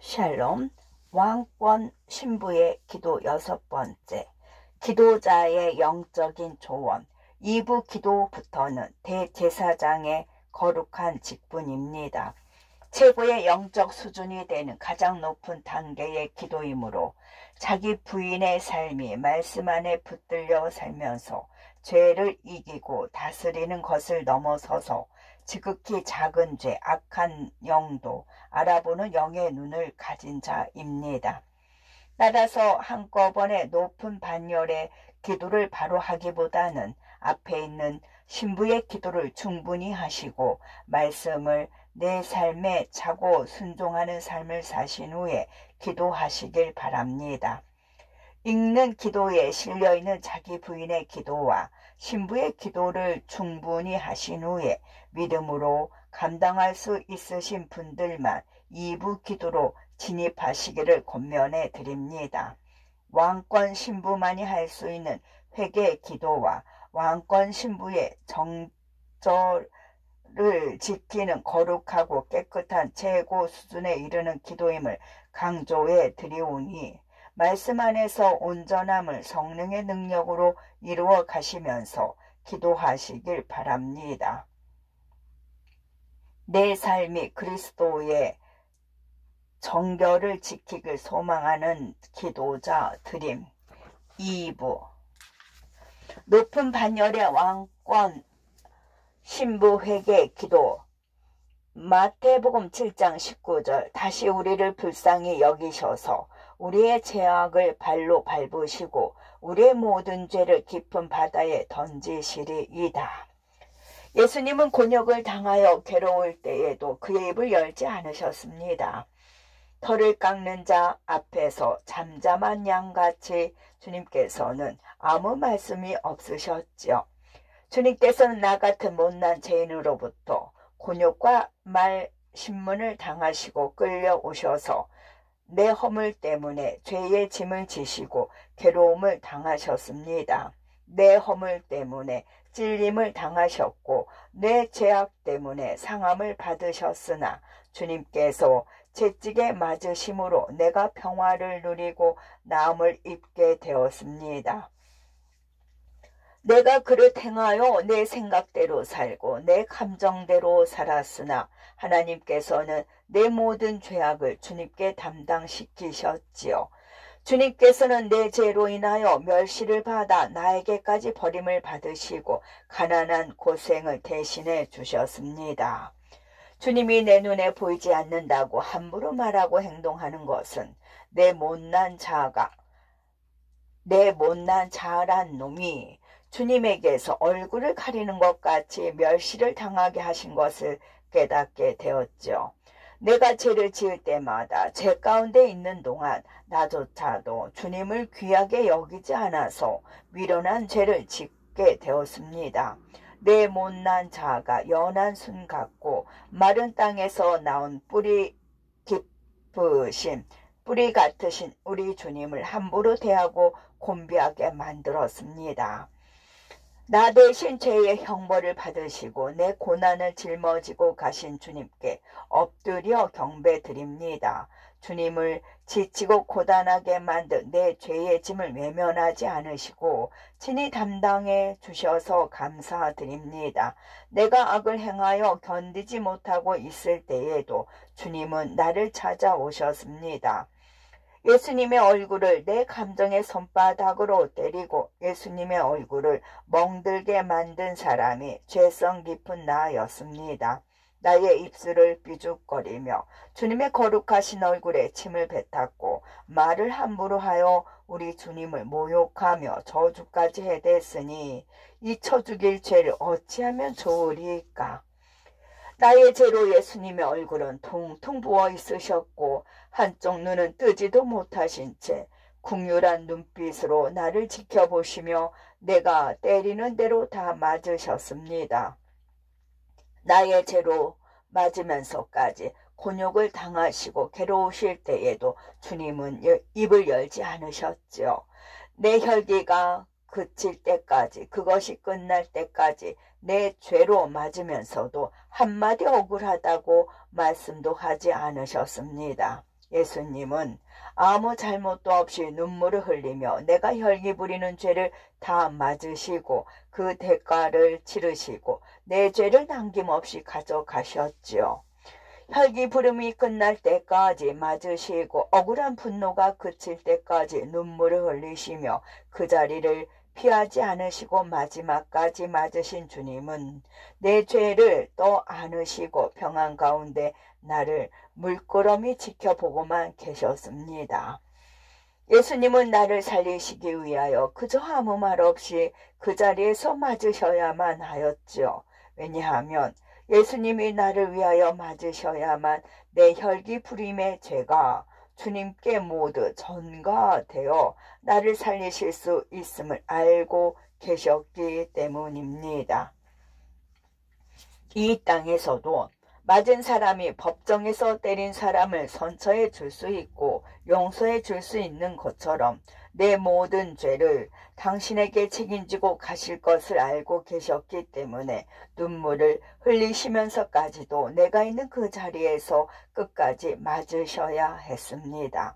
샬롬. 왕권 신부의 기도 6번째. 기도자의 영적인 조언. 2부 기도부터는 대제사장의 거룩한 직분입니다. 최고의 영적 수준이 되는 가장 높은 단계의 기도이므로 자기 부인의 삶이 말씀 안에 붙들려 살면서 죄를 이기고 다스리는 것을 넘어서서 지극히 작은 죄, 악한 영도 알아보는 영의 눈을 가진 자입니다. 따라서 한꺼번에 높은 반열의 기도를 바로 하기보다는 앞에 있는 신부의 기도를 충분히 하시고 말씀을 내 삶에 차고 순종하는 삶을 사신 후에 기도하시길 바랍니다. 읽는 기도에 실려있는 자기 부인의 기도와 신부의 기도를 충분히 하신 후에 믿음으로 감당할 수 있으신 분들만 2부 기도로 진입하시기를 권면해 드립니다. 왕권 신부만이 할 수 있는 회개 기도와 왕권 신부의 정절을 지키는 거룩하고 깨끗한 최고 수준에 이르는 기도임을 강조해 드리오니 말씀 안에서 온전함을 성령의 능력으로 이루어 가시면서 기도하시길 바랍니다. 내 삶이 그리스도의 정결을 지키길 소망하는 기도자 드림. 2부. 높은 반열의 왕권 신부 회개 기도. 마태복음 7장 19절. 다시 우리를 불쌍히 여기셔서 우리의 죄악을 발로 밟으시고 우리의 모든 죄를 깊은 바다에 던지시리이다. 예수님은 곤욕을 당하여 괴로울 때에도 그의 입을 열지 않으셨습니다. 털을 깎는 자 앞에서 잠잠한 양같이 주님께서는 아무 말씀이 없으셨지요. 주님께서는 나 같은 못난 죄인으로부터 곤욕과 말 신문을 당하시고 끌려오셔서 내 허물 때문에 죄의 짐을 지시고 괴로움을 당하셨습니다. 내 허물 때문에 찔림을 당하셨고 내 죄악 때문에 상함을 받으셨으나 주님께서 채찍에 맞으심으로 내가 평화를 누리고 나음을 입게 되었습니다. 내가 그를 행하여 내 생각대로 살고 내 감정대로 살았으나 하나님께서는 내 모든 죄악을 주님께 담당시키셨지요. 주님께서는 내 죄로 인하여 멸시를 받아 나에게까지 버림을 받으시고 가난한 고생을 대신해 주셨습니다. 주님이 내 눈에 보이지 않는다고 함부로 말하고 행동하는 것은 내 못난 자란 놈이 주님에게서 얼굴을 가리는 것 같이 멸시를 당하게 하신 것을 깨닫게 되었죠. 내가 죄를 지을 때마다 죄 가운데 있는 동안 나조차도 주님을 귀하게 여기지 않아서 미련한 죄를 짓게 되었습니다. 내 못난 자아가 연한 순 같고 마른 땅에서 나온 뿌리 같으신 우리 주님을 함부로 대하고 곤비하게 만들었습니다. 나 대신 죄의 형벌을 받으시고 내 고난을 짊어지고 가신 주님께 엎드려 경배드립니다. 주님을 지치고 고단하게 만든 내 죄의 짐을 외면하지 않으시고 친히 담당해 주셔서 감사드립니다. 내가 악을 행하여 견디지 못하고 있을 때에도 주님은 나를 찾아오셨습니다. 예수님의 얼굴을 내 감정의 손바닥으로 때리고 예수님의 얼굴을 멍들게 만든 사람이 죄성 깊은 나였습니다. 나의 입술을 삐죽거리며 주님의 거룩하신 얼굴에 침을 뱉었고 말을 함부로 하여 우리 주님을 모욕하며 저주까지 해댔으니 잊혀 죽일 죄를 어찌하면 좋으리까. 나의 죄로 예수님의 얼굴은 퉁퉁 부어 있으셨고 한쪽 눈은 뜨지도 못하신 채 국률한 눈빛으로 나를 지켜보시며 내가 때리는 대로 다 맞으셨습니다. 나의 죄로 맞으면서까지 곤욕을 당하시고 괴로우실 때에도 주님은 입을 열지 않으셨죠. 내 혈기가 그칠 때까지, 그것이 끝날 때까지 내 죄로 맞으면서도 한마디 억울하다고 말씀도 하지 않으셨습니다. 예수님은 아무 잘못도 없이 눈물을 흘리며 내가 혈기 부리는 죄를 다 맞으시고 그 대가를 치르시고 내 죄를 남김없이 가져가셨지요. 혈기 부름이 끝날 때까지 맞으시고 억울한 분노가 그칠 때까지 눈물을 흘리시며 그 자리를 피하지 않으시고 마지막까지 맞으신 주님은 내 죄를 또 안으시고 평안 가운데 나를 물끄러미 지켜보고만 계셨습니다. 예수님은 나를 살리시기 위하여 그저 아무 말 없이 그 자리에서 맞으셔야만 하였지요. 왜냐하면 예수님이 나를 위하여 맞으셔야만 내 혈기 부림의 죄가 주님께 모두 전가되어 나를 살리실 수 있음을 알고 계셨기 때문입니다. 이 땅에서도 맞은 사람이 법정에서 때린 사람을 선처해 줄 수 있고 용서해 줄 수 있는 것처럼 내 모든 죄를 당신에게 책임지고 가실 것을 알고 계셨기 때문에 눈물을 흘리시면서까지도 내가 있는 그 자리에서 끝까지 맞으셔야 했습니다.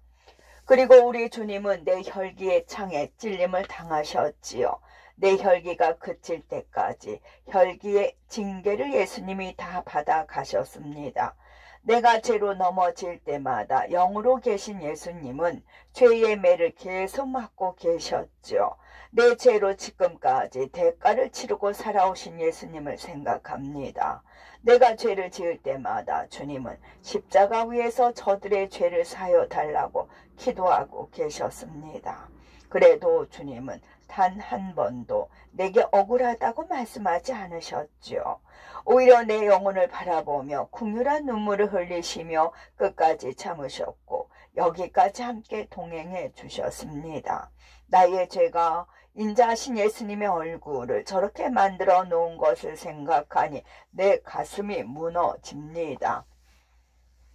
그리고 우리 주님은 내 혈기의 창에 찔림을 당하셨지요. 내 혈기가 그칠 때까지 혈기의 징계를 예수님이 다 받아 가셨습니다. 내가 죄로 넘어질 때마다 영으로 계신 예수님은 죄의 매를 계속 맡고 계셨죠. 내 죄로 지금까지 대가를 치르고 살아오신 예수님을 생각합니다. 내가 죄를 지을 때마다 주님은 십자가 위에서 저들의 죄를 사여 달라고 기도하고 계셨습니다. 그래도 주님은 단 한 번도 내게 억울하다고 말씀하지 않으셨죠. 오히려 내 영혼을 바라보며 긍휼한 눈물을 흘리시며 끝까지 참으셨고 여기까지 함께 동행해 주셨습니다. 나의 죄가 인자하신 예수님의 얼굴을 저렇게 만들어 놓은 것을 생각하니 내 가슴이 무너집니다.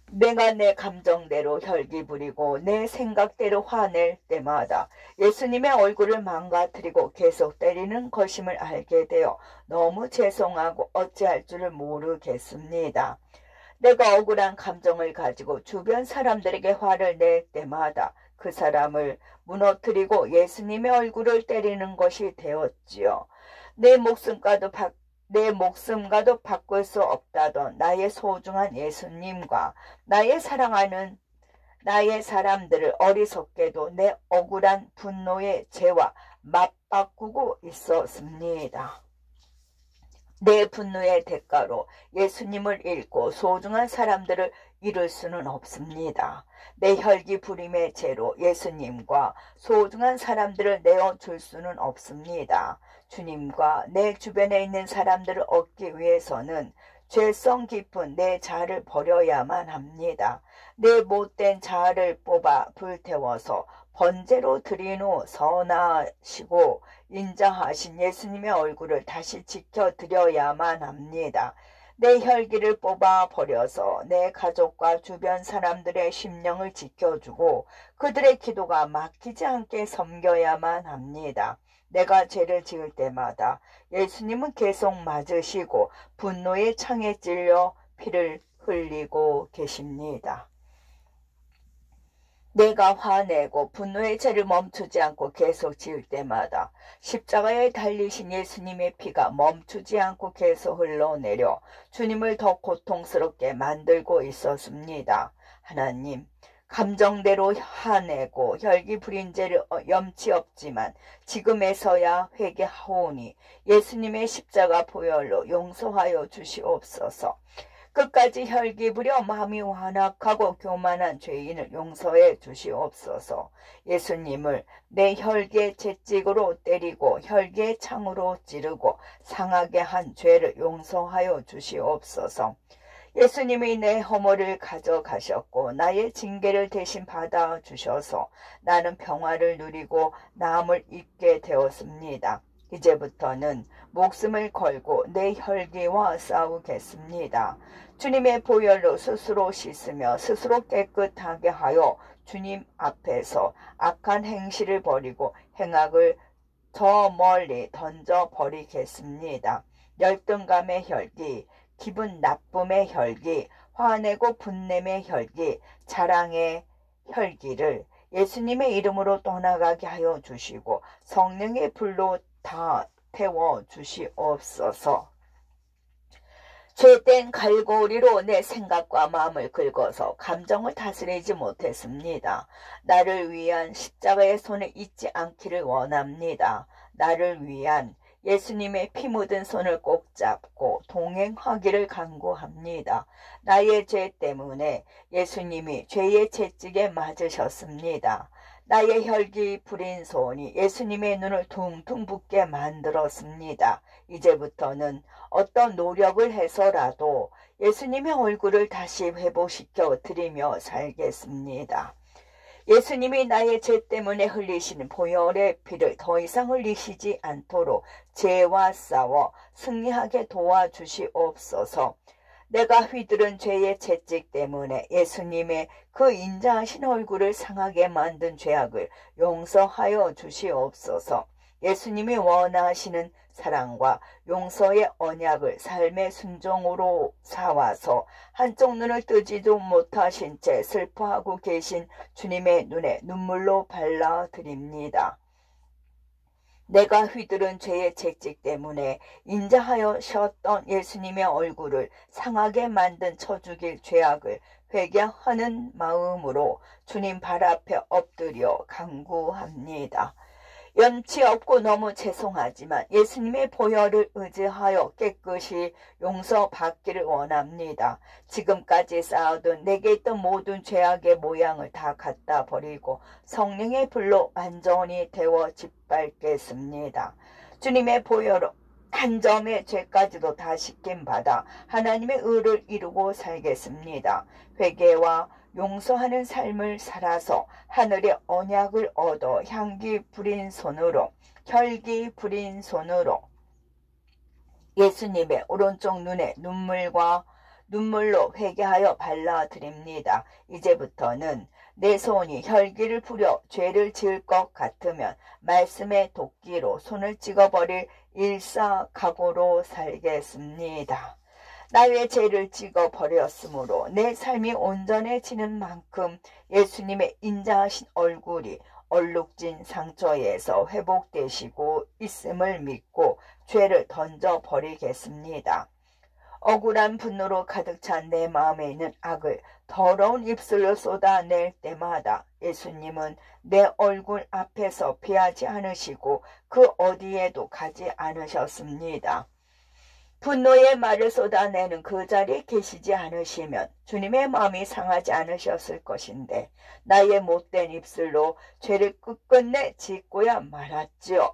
내가 내 감정대로 혈기 부리고 내 생각대로 화낼 때마다 예수님의 얼굴을 망가뜨리고 계속 때리는 것임을 알게 되어 너무 죄송하고 어찌할 줄을 모르겠습니다. 내가 억울한 감정을 가지고 주변 사람들에게 화를 낼 때마다 그 사람을 무너뜨리고 예수님의 얼굴을 때리는 것이 되었지요. 내 목숨과도 바꿀 수 없다던 나의 소중한 예수님과 나의 사랑하는 나의 사람들을 어리석게도 내 억울한 분노의 죄와 맞바꾸고 있었습니다. 내 분노의 대가로 예수님을 잃고 소중한 사람들을 잃을 수는 없습니다. 내 혈기 부림의 죄로 예수님과 소중한 사람들을 내어줄 수는 없습니다. 주님과 내 주변에 있는 사람들을 얻기 위해서는 죄성 깊은 내 자아를 버려야만 합니다. 내 못된 자아를 뽑아 불태워서 번제로 드린 후 선하시고 인자하신 예수님의 얼굴을 다시 지켜드려야만 합니다. 내 혈기를 뽑아 버려서 내 가족과 주변 사람들의 심령을 지켜주고 그들의 기도가 막히지 않게 섬겨야만 합니다. 내가 죄를 지을 때마다 예수님은 계속 맞으시고 분노의 창에 찔려 피를 흘리고 계십니다. 내가 화내고 분노의 죄를 멈추지 않고 계속 지을 때마다 십자가에 달리신 예수님의 피가 멈추지 않고 계속 흘러내려 주님을 더 고통스럽게 만들고 있었습니다. 하나님, 감정대로 화내고 혈기 부린 죄를 염치 없지만 지금에서야 회개하오니 예수님의 십자가 보혈로 용서하여 주시옵소서. 끝까지 혈기 부려 마음이 완악하고 교만한 죄인을 용서해 주시옵소서. 예수님을 내 혈기의 채찍으로 때리고 혈기의 창으로 찌르고 상하게 한 죄를 용서하여 주시옵소서. 예수님이 내 허물을 가져가셨고 나의 징계를 대신 받아주셔서 나는 평화를 누리고 남을 잊게 되었습니다. 이제부터는 목숨을 걸고 내 혈기와 싸우겠습니다. 주님의 보혈로 스스로 씻으며 스스로 깨끗하게 하여 주님 앞에서 악한 행실을 버리고 행악을 저 멀리 던져버리겠습니다. 열등감의 혈기, 기분 나쁨의 혈기, 화내고 분냄의 혈기, 자랑의 혈기를 예수님의 이름으로 떠나가게 하여 주시고 성령의 불로 다 태워 주시옵소서. 죄된 갈고리로 내 생각과 마음을 긁어서 감정을 다스리지 못했습니다. 나를 위한 십자가의 손을 잊지 않기를 원합니다. 나를 위한 예수님의 피 묻은 손을 꼭 잡고 동행하기를 간구합니다. 나의 죄 때문에 예수님이 죄의 채찍에 맞으셨습니다. 나의 혈기 부린 손이 예수님의 눈을 퉁퉁 붓게 만들었습니다. 이제부터는 어떤 노력을 해서라도 예수님의 얼굴을 다시 회복시켜 드리며 살겠습니다. 예수님이 나의 죄 때문에 흘리신 보혈의 피를 더 이상 흘리시지 않도록 죄와 싸워 승리하게 도와주시옵소서. 내가 휘두른 죄의 채찍 때문에 예수님의 그 인자하신 얼굴을 상하게 만든 죄악을 용서하여 주시옵소서. 예수님이 원하시는 사랑과 용서의 언약을 삶의 순종으로 삼아서 한쪽 눈을 뜨지도 못하신 채 슬퍼하고 계신 주님의 눈에 눈물로 발라드립니다. 내가 휘두른 죄의 채찍 때문에 인자하셨던 예수님의 얼굴을 상하게 만든 쳐죽일 죄악을 회개하는 마음으로 주님 발 앞에 엎드려 간구합니다. 염치 없고 너무 죄송하지만 예수님의 보혈을 의지하여 깨끗이 용서받기를 원합니다. 지금까지 쌓아둔 내게 있던 모든 죄악의 모양을 다 갖다 버리고 성령의 불로 완전히 데워 짓밟겠습니다. 주님의 보혈로 한 점의 죄까지도 다 씻김받아 하나님의 의를 이루고 살겠습니다. 회개와 용서하는 삶을 살아서 하늘의 언약을 얻어 향기 부린 손으로 혈기 부린 손으로 예수님의 오른쪽 눈에 눈물로 회개하여 발라드립니다. 이제부터는 내 손이 혈기를 부려 죄를 지을 것 같으면 말씀의 도끼로 손을 찍어버릴 일사각오로 살겠습니다. 나의 죄를 찍어버렸으므로 내 삶이 온전해지는 만큼 예수님의 인자하신 얼굴이 얼룩진 상처에서 회복되시고 있음을 믿고 죄를 던져버리겠습니다. 억울한 분노로 가득 찬 내 마음에 있는 악을 더러운 입술로 쏟아낼 때마다 예수님은 내 얼굴 앞에서 피하지 않으시고 그 어디에도 가지 않으셨습니다. 분노의 말을 쏟아내는 그 자리에 계시지 않으시면 주님의 마음이 상하지 않으셨을 것인데 나의 못된 입술로 죄를 끝끝내 짓고야 말았지요.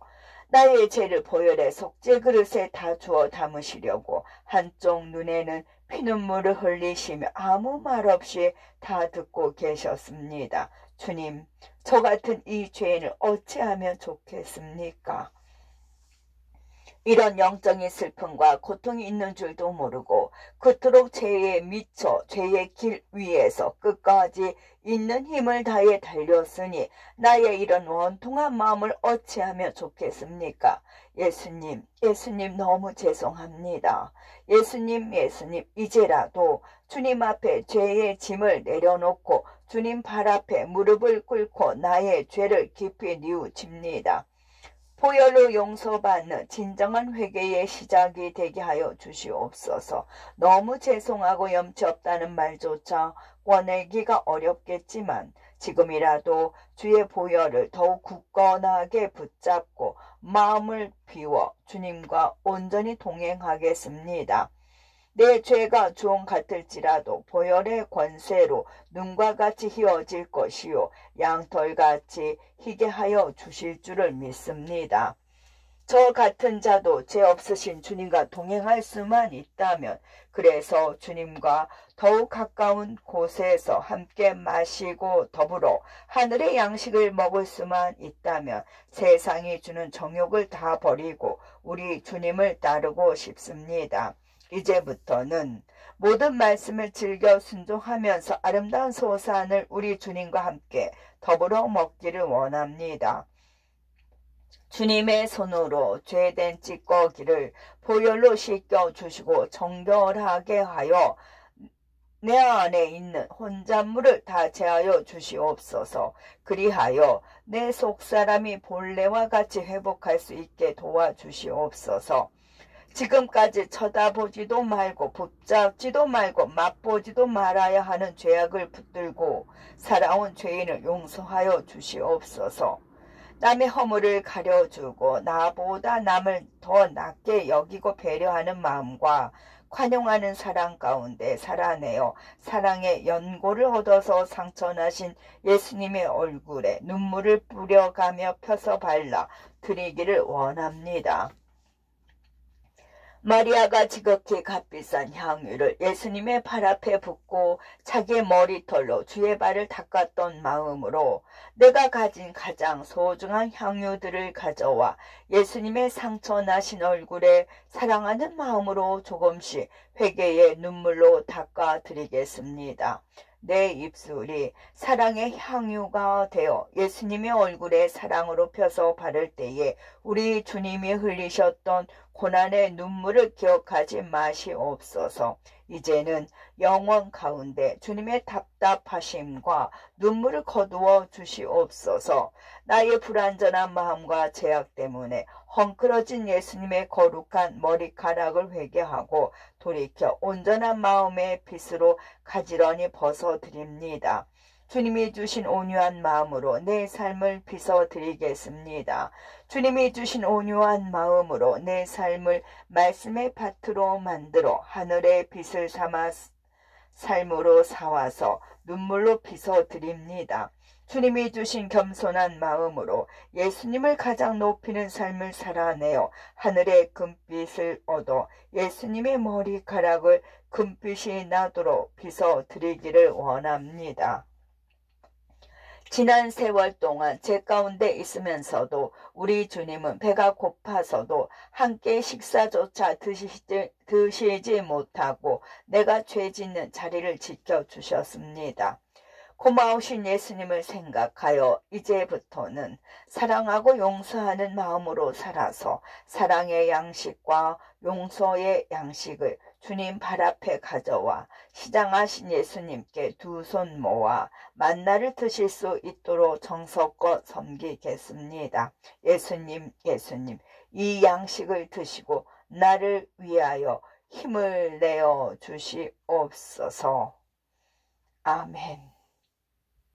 나의 죄를 보혈의 속죄 그릇에 다 주어 담으시려고 한쪽 눈에는 피눈물을 흘리시며 아무 말 없이 다 듣고 계셨습니다. 주님, 저 같은 이 죄인을 어찌하면 좋겠습니까? 이런 영적인 슬픔과 고통이 있는 줄도 모르고 그토록 죄에 미쳐 죄의 길 위에서 끝까지 있는 힘을 다해 달렸으니 나의 이런 원통한 마음을 어찌하면 좋겠습니까? 예수님 너무 죄송합니다. 예수님 이제라도 주님 앞에 죄의 짐을 내려놓고 주님 발 앞에 무릎을 꿇고 나의 죄를 깊이 뉘우칩니다. 보혈로 용서받는 진정한 회개의 시작이 되게 하여 주시옵소서. 너무 죄송하고 염치 없다는 말조차 꺼내기가 어렵겠지만 지금이라도 주의 보혈을 더욱 굳건하게 붙잡고 마음을 비워 주님과 온전히 동행하겠습니다. 내 죄가 주홍 같을지라도 보혈의 권세로 눈과 같이 희어질 것이요 양털같이 희게 하여 주실 줄을 믿습니다. 저 같은 자도 죄 없으신 주님과 동행할 수만 있다면 그래서 주님과 더욱 가까운 곳에서 함께 마시고 더불어 하늘의 양식을 먹을 수만 있다면 세상이 주는 정욕을 다 버리고 우리 주님을 따르고 싶습니다. 이제부터는 모든 말씀을 즐겨 순종하면서 아름다운 소산을 우리 주님과 함께 더불어 먹기를 원합니다. 주님의 손으로 죄된 찌꺼기를 보혈로 씻겨주시고 정결하게 하여 내 안에 있는 혼잣물을 다 제하여 주시옵소서. 그리하여 내 속사람이 본래와 같이 회복할 수 있게 도와주시옵소서. 지금까지 쳐다보지도 말고 붙잡지도 말고 맛보지도 말아야 하는 죄악을 붙들고 살아온 죄인을 용서하여 주시옵소서. 남의 허물을 가려주고 나보다 남을 더 낮게 여기고 배려하는 마음과 관용하는 사랑 가운데 살아내어 사랑의 연고를 얻어서 상처나신 예수님의 얼굴에 눈물을 뿌려가며 펴서 발라 드리기를 원합니다. 마리아가 지극히 값비싼 향유를 예수님의 발 앞에 붓고 자기의 머리털로 주의 발을 닦았던 마음으로 내가 가진 가장 소중한 향유들을 가져와 예수님의 상처 나신 얼굴에 사랑하는 마음으로 조금씩 회개의 눈물로 닦아드리겠습니다. 내 입술이 사랑의 향유가 되어 예수님의 얼굴에 사랑으로 펴서 바를 때에 우리 주님이 흘리셨던 고난의 눈물을 기억하지 마시옵소서. 이제는 영원 가운데 주님의 답답하심과 눈물을 거두어 주시옵소서. 나의 불완전한 마음과 죄악 때문에 헝클어진 예수님의 거룩한 머리카락을 회개하고 돌이켜 온전한 마음의 핏으로 가지런히 벗어드립니다. 주님이 주신 온유한 마음으로 내 삶을 빚어드리겠습니다. 주님이 주신 온유한 마음으로 내 삶을 말씀의 밭으로 만들어 하늘의 빛을 삼아 삶으로 사와서 눈물로 빚어드립니다. 주님이 주신 겸손한 마음으로 예수님을 가장 높이는 삶을 살아내어 하늘의 금빛을 얻어 예수님의 머리카락을 금빛이 나도록 빚어드리기를 원합니다. 지난 세월 동안 제 가운데 있으면서도 우리 주님은 배가 고파서도 함께 식사조차 드시지 못하고 내가 죄 짓는 자리를 지켜주셨습니다. 고마우신 예수님을 생각하여 이제부터는 사랑하고 용서하는 마음으로 살아서 사랑의 양식과 용서의 양식을 주님 발 앞에 가져와 시장하신 예수님께 두 손 모아 만나를 드실 수 있도록 정성껏 섬기겠습니다. 예수님, 예수님, 이 양식을 드시고 나를 위하여 힘을 내어 주시옵소서. 아멘.